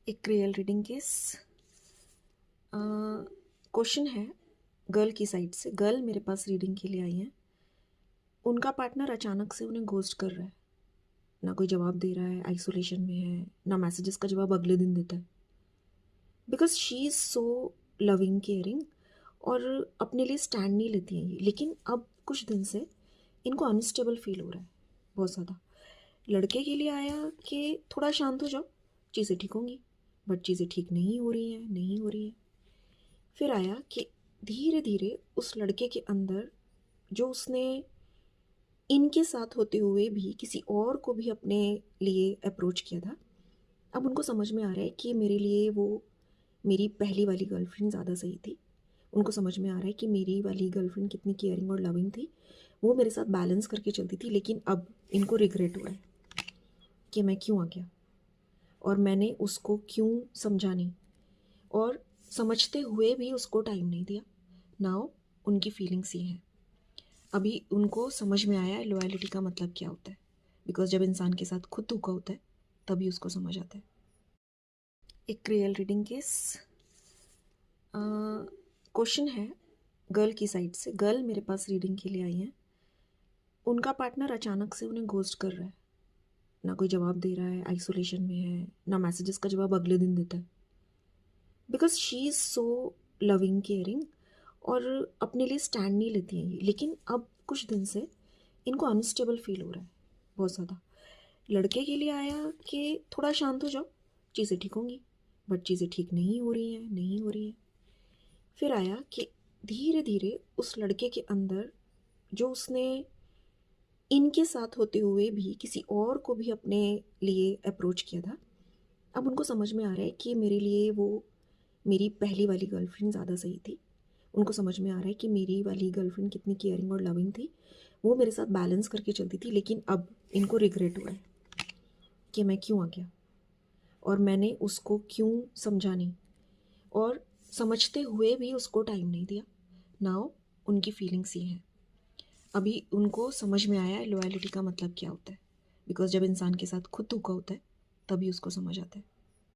एक real reading case. Question है girl की साइड से। गर्ल मेरे पास रीडिंग के लिए आई हैं। उनका पार्टनर अचानक से उन्हें घोस्ट कर रहा है, ना कोई जवाब दे रहा है, आइसोलेशन में है, ना मैसेजेस का जवाब अगले दिन देता है। Because she is so loving caring और अपने लिए स्टैंड नहीं लेती हैं ये। लेकिन अब कुछ दिन से इनको अनस्टेबल फील हो रहा है बहुत ज़्यादा। लड़के के लिए आया कि थोड़ा शांत हो जाओ, चीज़ें ठीक होंगी, बट चीज़ें ठीक नहीं हो रही हैं, नहीं हो रही हैं। फिर आया कि धीरे धीरे उस लड़के के अंदर जो उसने इनके साथ होते हुए भी किसी और को भी अपने लिए अप्रोच किया था, अब उनको समझ में आ रहा है कि मेरे लिए वो मेरी पहली वाली गर्लफ्रेंड ज़्यादा सही थी। उनको समझ में आ रहा है कि मेरी वाली गर्लफ्रेंड कितनी केयरिंग और लविंग थी, वो मेरे साथ बैलेंस करके चलती थी। लेकिन अब इनको रिग्रेट हो रहा है कि मैं क्यों आ गया और मैंने उसको क्यों समझा नहीं, और समझते हुए भी उसको टाइम नहीं दिया। नाउ उनकी फीलिंग्स ये हैं। अभी उनको समझ में आया है लॉयल्टी का मतलब क्या होता है। बिकॉज जब इंसान के साथ खुद धोखा होता है तभी उसको समझ आता है। एक रियल रीडिंग केस। क्वेश्चन है गर्ल की साइड से। गर्ल मेरे पास रीडिंग के लिए आई हैं। उनका पार्टनर अचानक से उन्हें घोस्ट कर रहा है, ना कोई जवाब दे रहा है, आइसोलेशन में है, ना मैसेजेस का जवाब अगले दिन देता है। Because she is so loving caring और अपने लिए स्टैंड नहीं लेती हैं ये। लेकिन अब कुछ दिन से इनको अनस्टेबल फील हो रहा है बहुत ज़्यादा। लड़के के लिए आया कि थोड़ा शांत हो जाओ, चीज़ें ठीक होंगी, बट चीज़ें ठीक नहीं हो रही हैं, नहीं हो रही हैं। फिर आया कि धीरे धीरे उस लड़के के अंदर जो उसने इनके साथ होते हुए भी किसी और को भी अपने लिए अप्रोच किया था, अब उनको समझ में आ रहा है कि मेरे लिए वो मेरी पहली वाली गर्लफ्रेंड ज़्यादा सही थी। उनको समझ में आ रहा है कि मेरी वाली गर्लफ्रेंड कितनी केयरिंग और लविंग थी, वो मेरे साथ बैलेंस करके चलती थी। लेकिन अब इनको रिग्रेट हो रहा है कि मैं क्यों आ गया और मैंने उसको क्यों समझा नहीं, और समझते हुए भी उसको टाइम नहीं दिया। नाउ उनकी फीलिंग्स ये हैं। अभी उनको समझ में आया है लॉयल्टी का मतलब क्या होता है। बिकॉज जब इंसान के साथ खुद धोखा होता है तभी उसको समझ आता है।